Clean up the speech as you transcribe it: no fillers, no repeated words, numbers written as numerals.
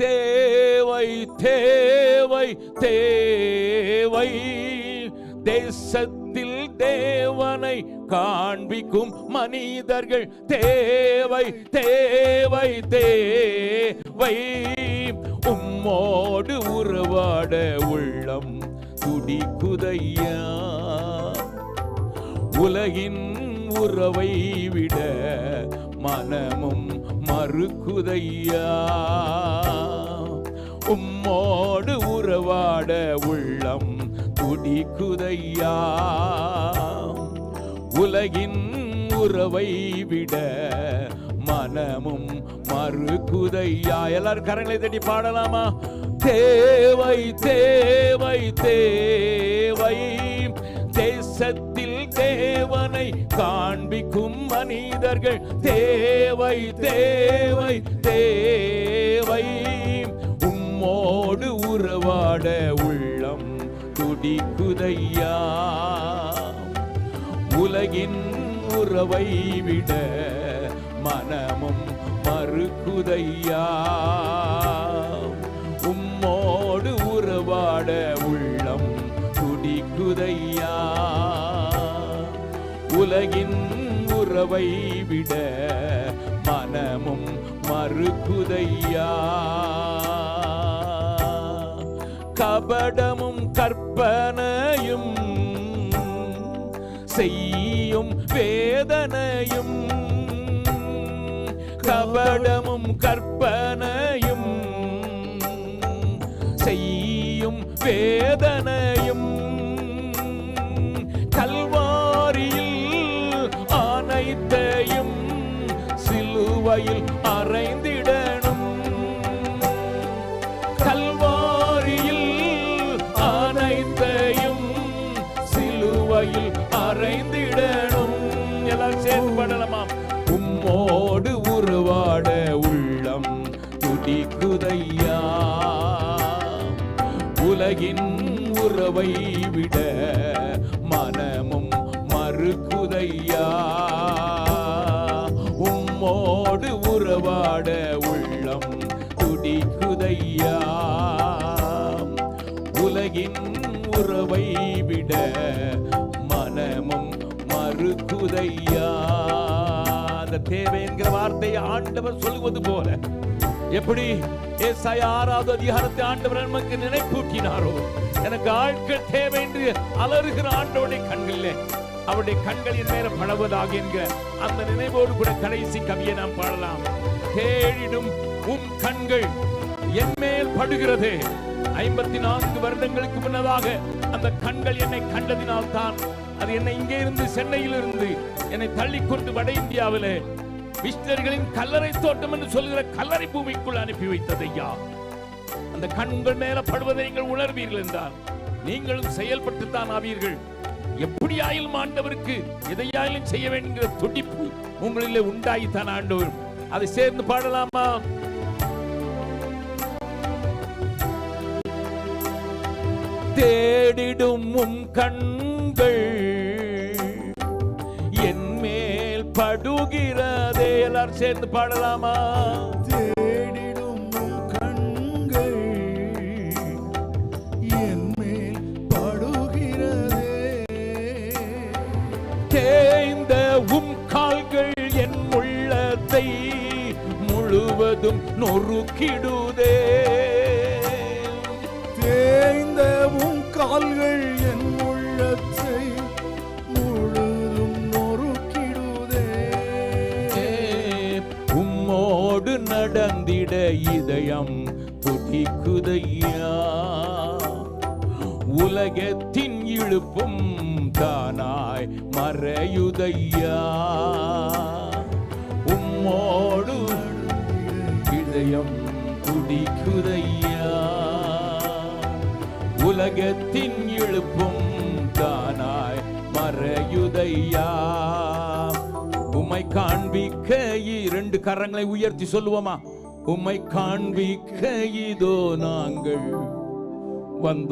தேவை தேவை தேவை, தேசத்தில் தேவனை காண்பிக்கும் மனிதர்கள் தேவை தேவை தேவை. உம்மோடு உறவாட உள்ளம் துடிக்குதையா, உலகின் உறவை விட மனமும் மறுக்குதையா. உம்மோடு உறவாட உள்ளம் துடிக்குதையா, உலகின் உறவை விட மனமும் மறுக்குதையா. எல்லாரும் கரங்களை தட்டி பாடலாமா? தேவை தேவை தேவை, தேசத்தில் தேவனை காண்பிக்கும் மனிதர்கள் தேவை தேவை தேவை. உம்மோடு உறவாட உள்ளம் துடிக்குதையா, உலகின் உறவை விட மனமும் மறுக்குதையா. உம்மோடு உறவாட உள்ளம் துடிக்குதையா, உலகின் உறவை விட மனமும் மறுக்குதையா. கபடமும் கற்பனையும் செய்யும் வேதனையும், கபடமும் கற்பனையும் செய்யும் வேதனையும், கல்வாரியில் அனைத்தையும் சிலுவையில் அறைந்திடணும். கல்வாரியில் அனைத்தையும் சிலுவையில் அறைந்திடணும். எல்லாரும் சேர்ந்து பாடலாமா? உம்மோடு உறவாட உள்ளம் துடிக்குதையா, உலகின் உறவை விட மனமும் மறுக்குதையா. உம்மோடு உறவாட உள்ளம் துடிக்குதையா, உலகின் உறவை விட மனமும் மறுக்குதையா. அந்த தேவை என்கிற வார்த்தையை ஆண்டவர் சொல்லுவது போல, எப்படி ஏசாயா 6வது அதிகாரத்தை ஆண்டவர் நமக்கு நினைப்பூட்டினாரோ, எனக்கு ஆட்கள் தேவை என்று அலறுகிற ஆண்டவருடைய கண்களிலே அவருடைய கண்களின் மேல படுவதாக என்கிற அந்த நினைவோடு கூட கடைசி கவியை நாம் பாடலாம். தேடிடும் உம் கண்கள் என் மேல் படுகிறது. 54 வருடங்களுக்கு முன்னதாக அந்த கண்கள் என்னை கண்டதினால் தான் அது என்னை இங்கே இருந்து சென்னையில் இருந்து என்னை தள்ளிக்கொண்டு வட இந்தியாவிலே மிஷனரிகளின் கல்லறை தோட்டம் என்று சொல்கிற கல்லறை பூமிக்குள் அனுப்பி வைத்தது ஐயா. அந்த கண்கள் மேல படுவதை நீங்கள் உணர்வீர்கள் என்றால் நீங்களும் செயல்பட்டு தான் ஆவீர்கள். எப்படியாயிலும் ஆண்டவருக்கு எதையாயிலும் செய்ய வேண்டிய துடிப்பு உங்களிலே உண்டாயித்தான் ஆண்டவர். அதை சேர்ந்து பாடலாமா? தேடிடும் உம் கண்கள் என் மேல் படுகிறதே. எல்லாரும் சேர்ந்து பாடலாமா? தேடிடும் உம் கண்கள் என் மேல் படுகிறதே, தேய்ந்த உம் கால்கள் என் உள்ளத்தை முழுவதும் நொறுக்கிடுதே. தேய்ந்த உம் கால்கள் என் உள்ளத்தை முழுதும் நொறுக்கிடுதே. உம்மோடு நடந்திட இதயம் துடிக்குதையா, உலகத்தின் இழுப்பும் தானாய் மறையுதையா. உம்மோடு இதயம் துடிக்குதையா, உலகத்தின் இழுப்பும் தானாய் மறையுதையா. உம்மை காண்பிக்க 2 கரங்களை உயர்த்தி சொல்லுவோமா? உம்மை காண்பிக்க இதோ நாங்கள் வந்தோம்.